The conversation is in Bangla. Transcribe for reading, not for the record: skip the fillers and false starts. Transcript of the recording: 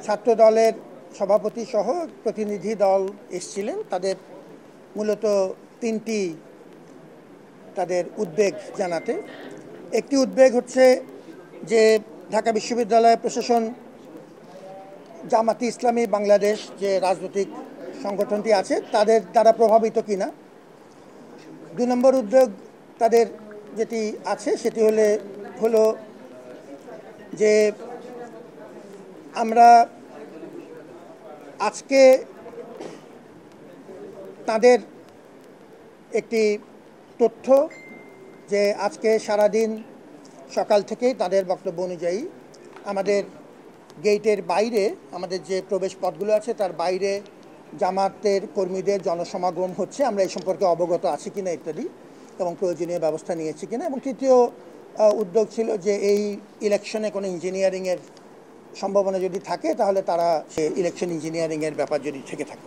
ছাত্র দলের সভাপতি সহ প্রতিনিধি দল এসেছিলেন। তাদের মূলত তিনটি তাদের উদ্বেগ জানাতে। একটি উদ্বেগ হচ্ছে যে ঢাকা বিশ্ববিদ্যালয় প্রশাসন জামাতে ইসলামী বাংলাদেশ যে রাজনৈতিক সংগঠনটি আছে তাদের দ্বারা প্রভাবিত কিনা। ২ নম্বর উদ্বেগ তাদের যেটি আছে সেটি হলো যে আমরা আজকে তাদের একটি তথ্য যে আজকে সারাদিন সকাল থেকেই তাদের বক্তব্য অনুযায়ী আমাদের গেটের বাইরে আমাদের যে প্রবেশ পথগুলো আছে তার বাইরে জামাতের কর্মীদের জনসমাগম হচ্ছে, আমরা এই সম্পর্কে অবগত আছি কিনা ইত্যাদি, এবং প্রয়োজনীয় ব্যবস্থা নিয়েছি কিনা। এবং তৃতীয় উদ্যোগ ছিল যে এই ইলেকশনে কোনো ইঞ্জিনিয়ারিংয়ের সম্ভাবনা যদি থাকে তাহলে তারা সে ইলেকশন ইঞ্জিনিয়ারিংয়ের ব্যাপার যদি থেকে থাকে।